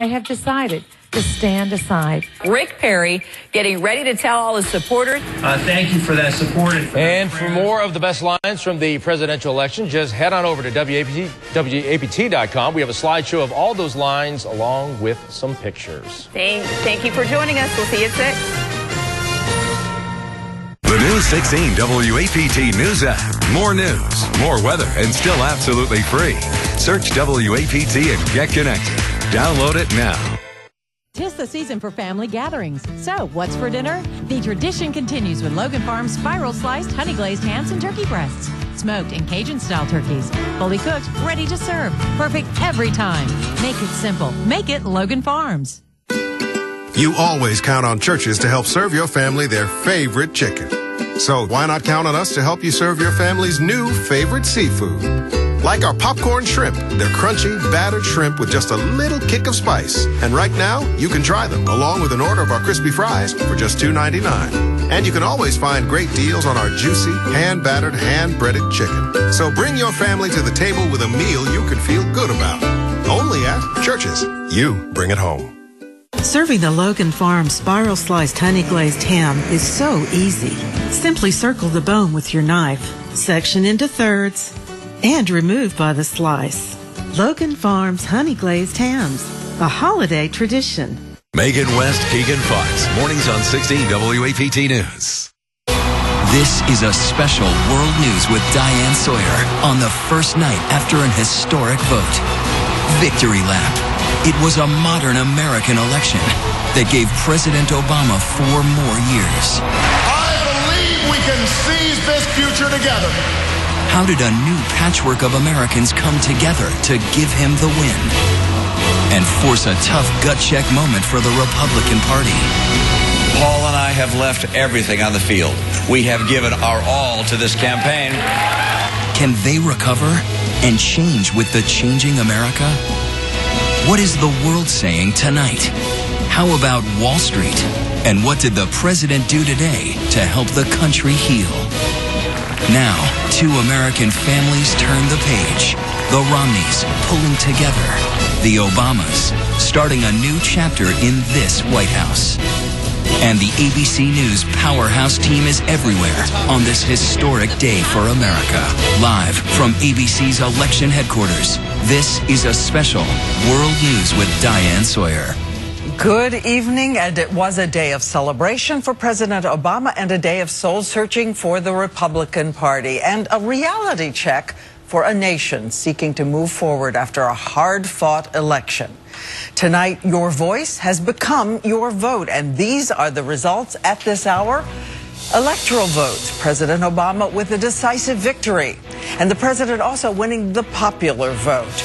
They have decided to stand aside. Rick Perry getting ready to tell all his supporters. Thank you for that support. And for more of the best lines from the presidential election, just head on over to WAPT.com. We have a slideshow of all those lines along with some pictures. Thank you for joining us. We'll see you at 6. The new 16 WAPT News app. More news, more weather, and still absolutely free. Search WAPT and get connected. Download it now. 'Tis the season for family gatherings. So, what's for dinner? The tradition continues with Logan Farms spiral sliced, honey glazed hams and turkey breasts. Smoked and Cajun style turkeys. Fully cooked, ready to serve. Perfect every time. Make it simple. Make it Logan Farms. You always count on Church's to help serve your family their favorite chicken. So why not count on us to help you serve your family's new favorite seafood? Like our popcorn shrimp. They're crunchy, battered shrimp with just a little kick of spice. And right now, you can try them along with an order of our crispy fries for just $2.99. And you can always find great deals on our juicy, hand-battered, hand-breaded chicken. So bring your family to the table with a meal you can feel good about. Only at Church's. You bring it home. Serving the Logan Farms spiral sliced honey glazed ham is so easy. Simply circle the bone with your knife, section into thirds, and remove by the slice. Logan Farms honey glazed hams, a holiday tradition. Megan West, Keegan Fox, mornings on 16 WAPT News. This is a special World News with Diane Sawyer on the first night after an historic vote. Victory Lap. It was a modern American election that gave President Obama 4 more years. I believe we can seize this future together. How did a new patchwork of Americans come together to give him the win and force a tough gut check moment for the Republican Party? Paul and I have left everything on the field. We have given our all to this campaign. Can they recover and change with the changing America? What is the world saying tonight? How about Wall Street? And what did the president do today to help the country heal? Now, 2 American families turn the page. The Romneys pulling together. The Obamas starting a new chapter in this White House. And the ABC News powerhouse team is everywhere on this historic day for America. Live from ABC's election headquarters, this is a special World News with Diane Sawyer. Good evening, and it was a day of celebration for President Obama and a day of soul-searching for the Republican Party and a reality check for a nation seeking to move forward after a hard-fought election. Tonight, your voice has become your vote, and these are the results at this hour. Electoral votes, President Obama with a decisive victory, and the president also winning the popular vote.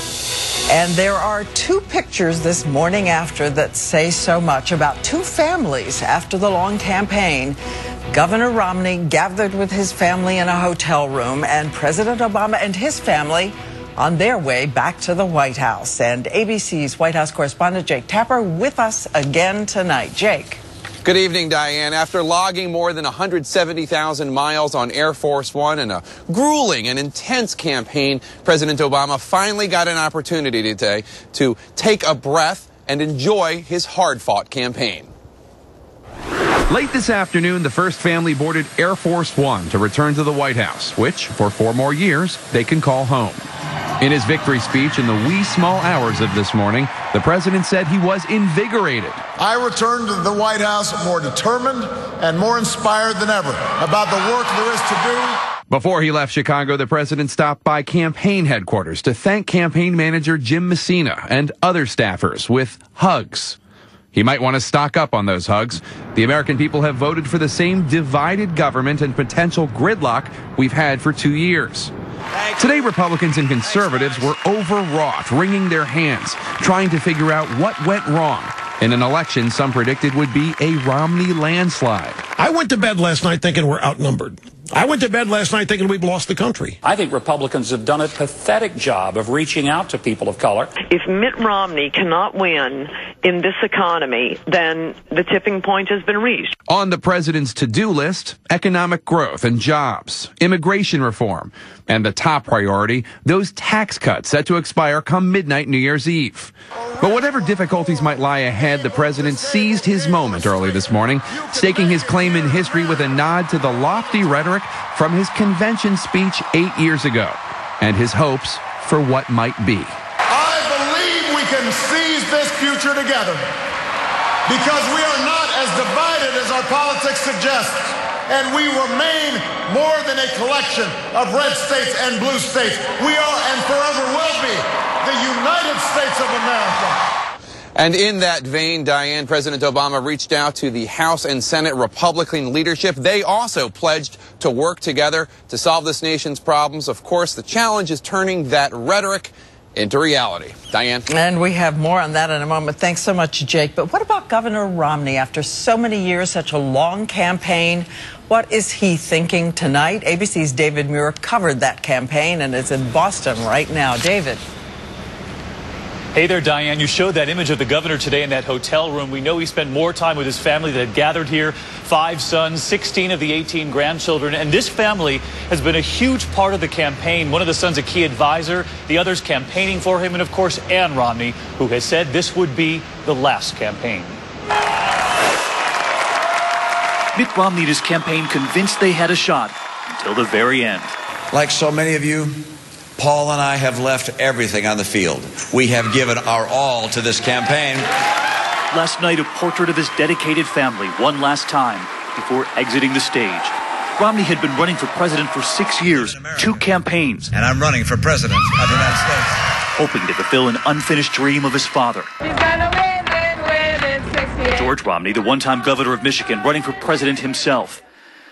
And there are 2 pictures this morning after that say so much about 2 families after the long campaign. Governor Romney gathered with his family in a hotel room, and President Obama and his family on their way back to the White House. And ABC's White House correspondent Jake Tapper with us again tonight. Jake. Good evening, Diane. After logging more than 170,000 miles on Air Force One and a grueling and intense campaign, President Obama finally got an opportunity today to take a breath and enjoy his hard-fought campaign. Late this afternoon, the first family boarded Air Force One to return to the White House, which, for 4 more years, they can call home. In his victory speech in the wee small hours of this morning, the president said he was invigorated. I returned to the White House more determined and more inspired than ever about the work there is to do. Before he left Chicago, the president stopped by campaign headquarters to thank campaign manager Jim Messina and other staffers with hugs. He might want to stock up on those hugs. The American people have voted for the same divided government and potential gridlock we've had for 2 years. Today, Republicans and conservatives were overwrought, wringing their hands, trying to figure out what went wrong in an election some predicted would be a Romney landslide. I went to bed last night thinking we're outnumbered. I went to bed last night thinking we've lost the country. I think Republicans have done a pathetic job of reaching out to people of color. If Mitt Romney cannot win in this economy, then the tipping point has been reached. On the president's to-do list, economic growth and jobs, immigration reform, and the top priority, those tax cuts set to expire come midnight New Year's Eve. But whatever difficulties might lie ahead, the president seized his moment early this morning, staking his claim in history with a nod to the lofty rhetoric from his convention speech 8 years ago and his hopes for what might be. I believe we can seize this future together because we are not as divided as our politics suggests, and we remain more than a collection of red states and blue states. We are and forever will be the United States of America. And in that vein, Diane, President Obama reached out to the House and Senate Republican leadership. They also pledged to work together to solve this nation's problems. Of course, the challenge is turning that rhetoric into reality. Diane? And we have more on that in a moment. Thanks so much, Jake. But what about Governor Romney? After so many years, such a long campaign, what is he thinking tonight? ABC's David Muir covered that campaign and is in Boston right now. David. Hey there, Diane. You showed that image of the governor today in that hotel room. We know he spent more time with his family that had gathered here. 5 sons, 16 of the 18 grandchildren. And this family has been a huge part of the campaign. One of the sons a key advisor, the others campaigning for him, and of course, Ann Romney, who has said this would be the last campaign. Mitt Romney and his campaign convinced they had a shot until the very end. Like so many of you, Paul and I have left everything on the field. We have given our all to this campaign. Last night, a portrait of his dedicated family one last time before exiting the stage. Romney had been running for president for 6 years, 2 campaigns. And I'm running for president of the United States. Hoping to fulfill an unfinished dream of his father. George Romney, the one-time governor of Michigan, running for president himself.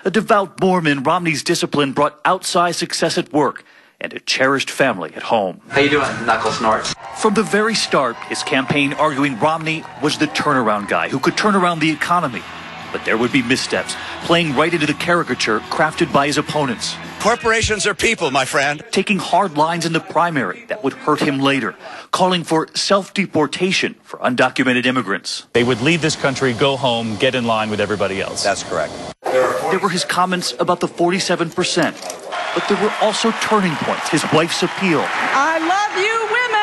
A devout Mormon, Romney's discipline brought outsized success at work and a cherished family at home. How you doing, knuckle snorts? From the very start, his campaign arguing Romney was the turnaround guy who could turn around the economy. But there would be missteps, playing right into the caricature crafted by his opponents. Corporations are people, my friend. Taking hard lines in the primary that would hurt him later, calling for self-deportation for undocumented immigrants. They would leave this country, go home, get in line with everybody else. That's correct. There were his comments about the 47%. But there were also turning points. His wife's appeal. I love you, women!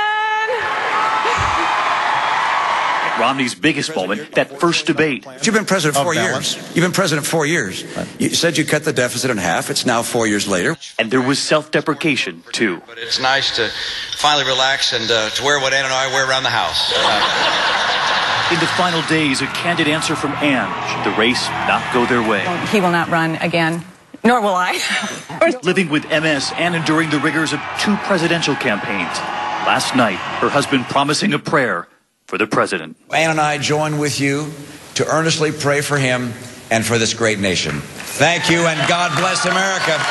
And Romney's biggest moment, that first debate. You've been president 4 years. You've been president 4 years. You said you cut the deficit in half. It's now 4 years later. And there was self-deprecation, too. But it's nice to finally relax and to wear what Ann and I wear around the house. In the final days, a candid answer from Ann should the race not go their way. He will not run again. Nor will I. Living with MS and enduring the rigors of 2 presidential campaigns. Last night, her husband promising a prayer for the president. Ann and I join with you to earnestly pray for him and for this great nation. Thank you, and God bless America.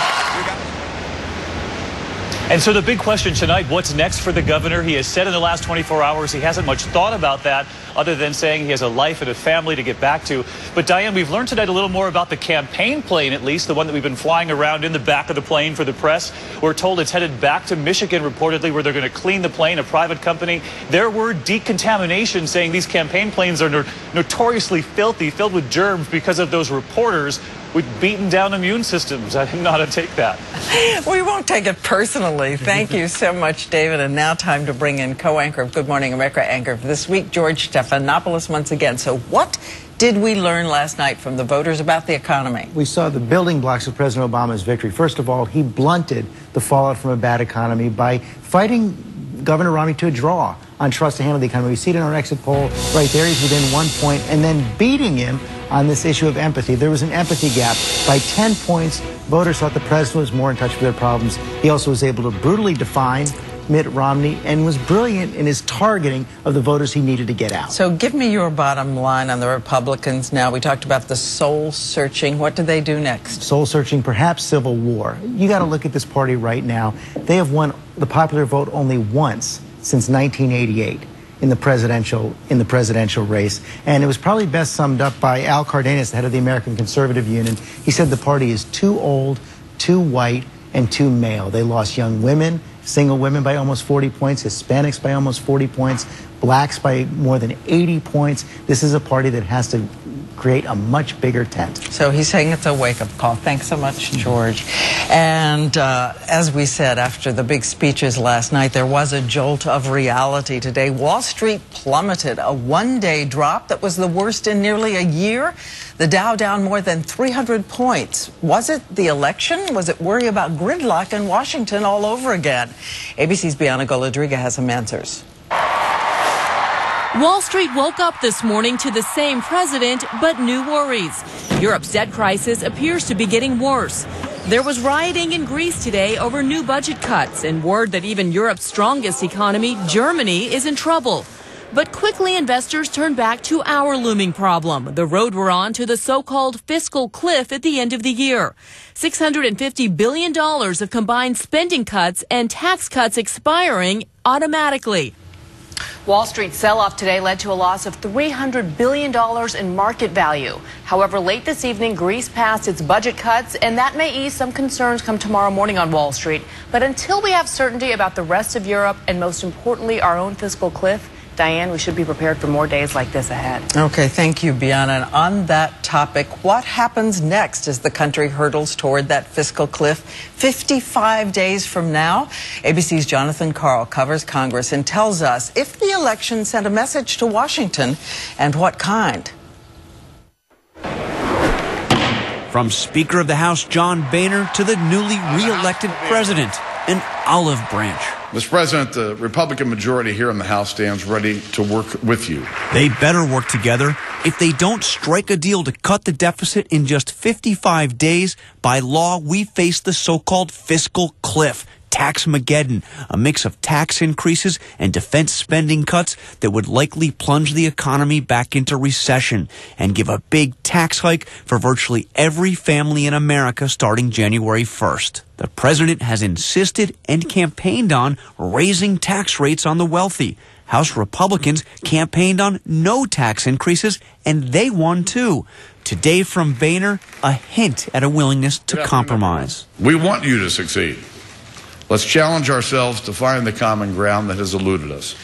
And so the big question tonight, what's next for the governor? He has said in the last 24 hours he hasn't much thought about that other than saying he has a life and a family to get back to. But Diane, we've learned tonight a little more about the campaign plane, at least, the one that we've been flying around in the back of the plane for the press. We're told it's headed back to Michigan, reportedly, where they're going to clean the plane, a private company. There were decontamination, saying these campaign planes are notoriously filthy, filled with germs because of those reporters with beaten down immune systems. I didn't know how to take that. We won't take it personally. Thank you so much, David. And now time to bring in co-anchor of Good Morning America, anchor for this week, George Stephanopoulos once again. So what did we learn last night from the voters about the economy? We saw the building blocks of President Obama's victory. First of all, he blunted the fallout from a bad economy by fighting Governor Romney to a draw on trust to handle the economy. We see it in our exit poll right there. He's within 1 point, and then beating him on this issue of empathy. There was an empathy gap. By 10 points, voters thought the president was more in touch with their problems. He also was able to brutally define Mitt Romney and was brilliant in his targeting of the voters he needed to get out. So give me your bottom line on the Republicans now. We talked about the soul searching. What do they do next? Soul searching, perhaps civil war. You got to look at this party right now. They have won the popular vote only once since 1988 in the presidential race. And it was probably best summed up by Al Cardenas, the head of the American Conservative Union. He said the party is too old, 2 white and 2 male. They lost young women, single women by almost 40 points, Hispanics by almost 40 points, blacks by more than 80 points. This is a party that has to create a much bigger tent. So he's saying it's a wake-up call. Thanks so much, George. And as we said, after the big speeches last night, there was a jolt of reality today. Wall Street plummeted, a one-day drop that was the worst in nearly a year. The Dow down more than 300 points. Was it the election? Was it worry about gridlock in Washington all over again? ABC's Bianca Golodriga has some answers. Wall Street woke up this morning to the same president, but new worries. Europe's debt crisis appears to be getting worse. There was rioting in Greece today over new budget cuts and word that even Europe's strongest economy, Germany, is in trouble. But quickly investors turned back to our looming problem, the road we're on to the so-called fiscal cliff at the end of the year. $650 billion of combined spending cuts and tax cuts expiring automatically. Wall Street's sell-off today led to a loss of $300 billion in market value. However, late this evening, Greece passed its budget cuts, and that may ease some concerns come tomorrow morning on Wall Street. But until we have certainty about the rest of Europe and, most importantly, our own fiscal cliff, Diane, we should be prepared for more days like this ahead. Okay, thank you, Bianca. And on that topic, what happens next as the country hurdles toward that fiscal cliff 55 days from now? ABC's Jonathan Karl covers Congress and tells us if the election sent a message to Washington and what kind. From Speaker of the House John Boehner to the newly re-elected president, an olive branch. Mr. President, the Republican majority here in the House stands ready to work with you. They better work together. If they don't strike a deal to cut the deficit in just 55 days, by law, we face the so-called fiscal cliff. Tax-mageddon, a mix of tax increases and defense spending cuts that would likely plunge the economy back into recession and give a big tax hike for virtually every family in America starting January 1st. The president has insisted and campaigned on raising tax rates on the wealthy. House Republicans campaigned on no tax increases, and they won too. Today from Boehner, a hint at a willingness to compromise. We want you to succeed. Let's challenge ourselves to find the common ground that has eluded us.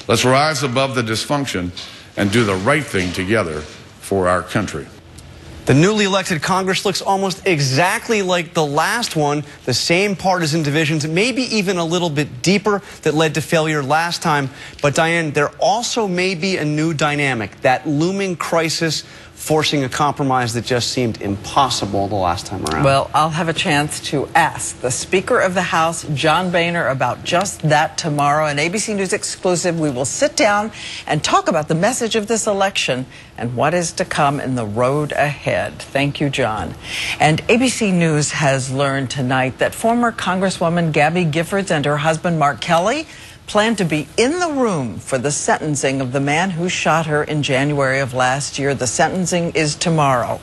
Let's rise above the dysfunction and do the right thing together for our country. The newly elected Congress looks almost exactly like the last one, the same partisan divisions, maybe even a little bit deeper that led to failure last time. But Diane, there also may be a new dynamic, that looming crisis forcing a compromise that just seemed impossible the last time around. Well, I'll have a chance to ask the Speaker of the House, John Boehner, about just that tomorrow. An ABC News exclusive, we will sit down and talk about the message of this election and what is to come in the road ahead. Thank you, John. And ABC News has learned tonight that former Congresswoman Gabby Giffords and her husband, Mark Kelly, plan to be in the room for the sentencing of the man who shot her in January of last year. The sentencing is tomorrow.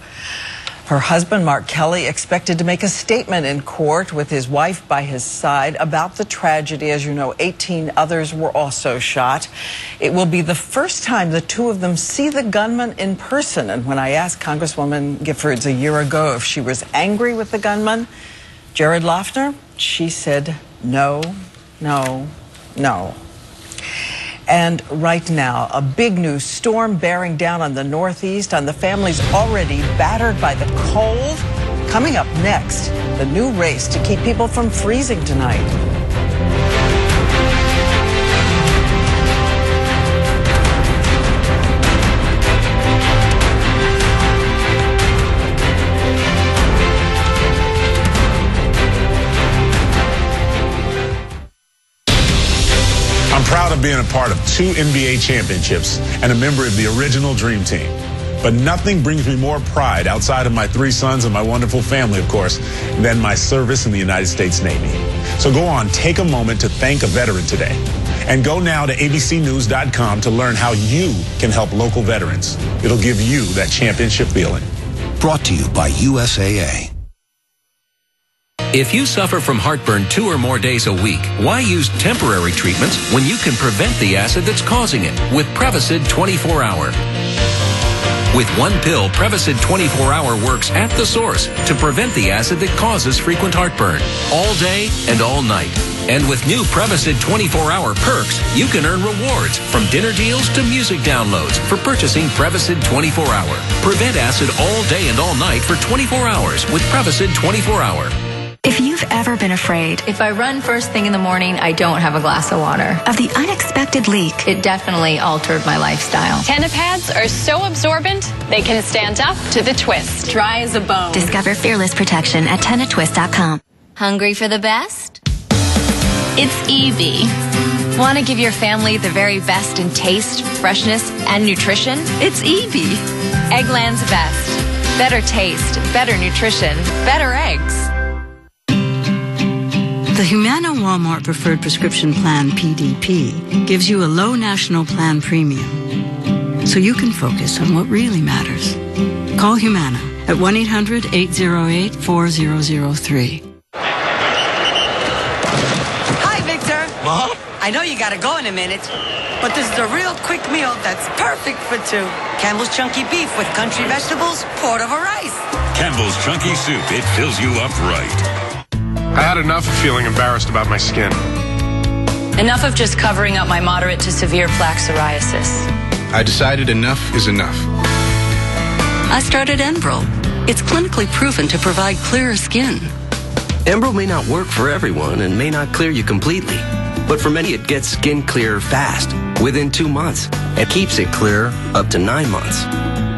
Her husband, Mark Kelly, expected to make a statement in court with his wife by his side about the tragedy. As you know, 18 others were also shot. It will be the first time the two of them see the gunman in person. And when I asked Congresswoman Giffords a year ago if she was angry with the gunman, Jared Loughner, she said no, no, no. And right now, a big new storm bearing down on the Northeast, on the families already battered by the cold. Coming up next, the new race to keep people from freezing tonight. I'm proud of being a part of 2 NBA championships and a member of the original Dream Team. But nothing brings me more pride outside of my 3 sons and my wonderful family, of course, than my service in the United States Navy. So go on, take a moment to thank a veteran today. And go now to abcnews.com to learn how you can help local veterans. It'll give you that championship feeling. Brought to you by USAA. If you suffer from heartburn 2 or more days a week, why use temporary treatments when you can prevent the acid that's causing it with Prevacid 24-Hour? With one pill, Prevacid 24-hour works at the source to prevent the acid that causes frequent heartburn, all day and all night. And with new Prevacid 24-hour perks, you can earn rewards from dinner deals to music downloads for purchasing Prevacid 24-hour. Prevent acid all day and all night for 24 hours with Prevacid 24-hour. If you've ever been afraid, if I run first thing in the morning, I don't have a glass of water. Of the unexpected leak, it definitely altered my lifestyle. Tennapads are so absorbent, they can stand up to the twist. Dry as a bone. Discover fearless protection at tennatwist.com. Hungry for the best? It's Eevee. Want to give your family the very best in taste, freshness, and nutrition? It's Eevee. Eggland's best. Better taste, better nutrition, better eggs. The Humana Walmart Preferred Prescription Plan, PDP, gives you a low national plan premium, so you can focus on what really matters. Call Humana at 1-800-808-4003. Hi, Victor. Mom? I know you gotta go in a minute, but this is a real quick meal that's perfect for two. Campbell's Chunky Beef with country vegetables poured over rice. Campbell's Chunky Soup. It fills you up right. I had enough of feeling embarrassed about my skin. Enough of just covering up my moderate to severe plaque psoriasis. I decided enough is enough. I started Enbrel. It's clinically proven to provide clearer skin. Enbrel may not work for everyone and may not clear you completely, but for many it gets skin clear fast, within 2 months, and keeps it clear up to 9 months.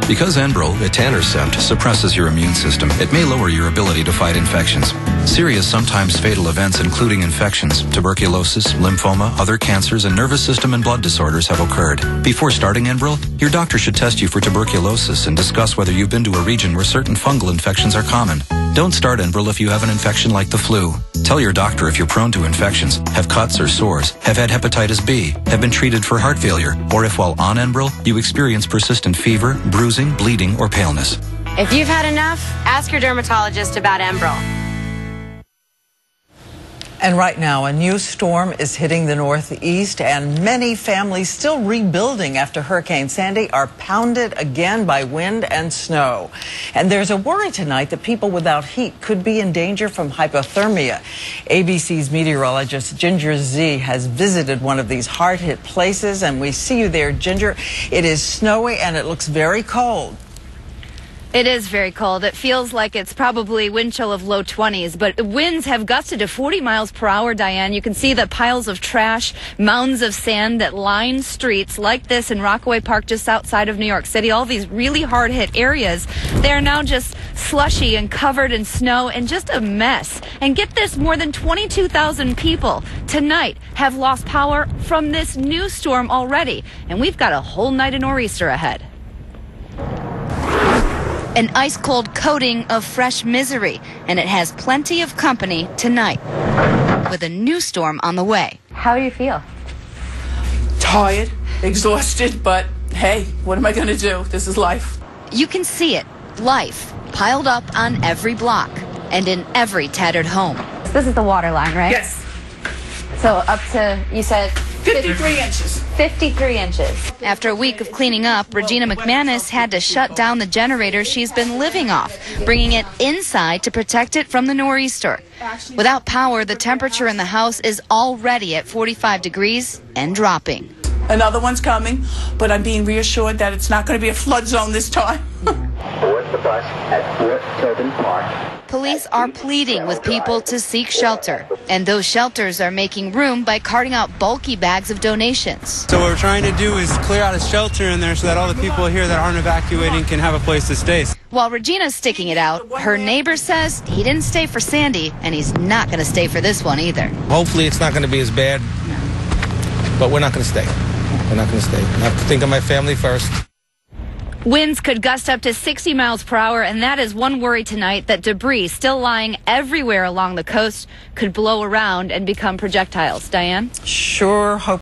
Because Enbrel, etanercept, suppresses your immune system, it may lower your ability to fight infections. Serious, sometimes fatal events including infections, tuberculosis, lymphoma, other cancers, and nervous system and blood disorders have occurred. Before starting Enbrel, your doctor should test you for tuberculosis and discuss whether you've been to a region where certain fungal infections are common. Don't start Enbrel if you have an infection like the flu. Tell your doctor if you're prone to infections, have cuts or sores, have had hepatitis B, have been treated for heart failure, or if while on Enbrel, you experience persistent fever, bruising, bleeding, or paleness. If you've had enough, ask your dermatologist about Enbrel. And right now, a new storm is hitting the Northeast, and many families still rebuilding after Hurricane Sandy are pounded again by wind and snow. And there's a worry tonight that people without heat could be in danger from hypothermia. ABC's meteorologist Ginger Z has visited one of these hard-hit places, and we see you there, Ginger. It is snowy and it looks very cold. It is very cold. It feels like it's probably wind chill of low 20s, but winds have gusted to 40 miles per hour, Diane. You can see the piles of trash, mounds of sand that line streets like this in Rockaway Park just outside of New York City. All these really hard-hit areas, they're now just slushy and covered in snow and just a mess. And get this, more than 22,000 people tonight have lost power from this new storm already. And we've got a whole night of nor'easter ahead. An ice-cold coating of fresh misery, and it has plenty of company tonight with a new storm on the way. How do you feel? Tired, exhausted, but hey, what am I going to do? This is life. You can see it, life, piled up on every block and in every tattered home. This is the water line, right? Yes. So up to, you said? 53 inches. 53 inches. After a week of cleaning up, Regina McManus had to shut down the generator she's been living off, bringing it inside to protect it from the nor'easter. Without power, the temperature in the house is already at 45 degrees and dropping. Another one's coming, but I'm being reassured that it's not going to be a flood zone this time. Board the bus at Fort Tobin Park. Police are pleading with people to seek shelter, and those shelters are making room by carting out bulky bags of donations. So what we're trying to do is clear out a shelter in there so that all the people here that aren't evacuating can have a place to stay. While Regina's sticking it out, her neighbor says he didn't stay for Sandy, and he's not going to stay for this one either. Hopefully it's not going to be as bad, but we're not going to stay. We're not going to stay. I have to think of my family first. Winds could gust up to 60 miles per hour, and that is one worry tonight, that debris still lying everywhere along the coast could blow around and become projectiles. Diane? Sure hope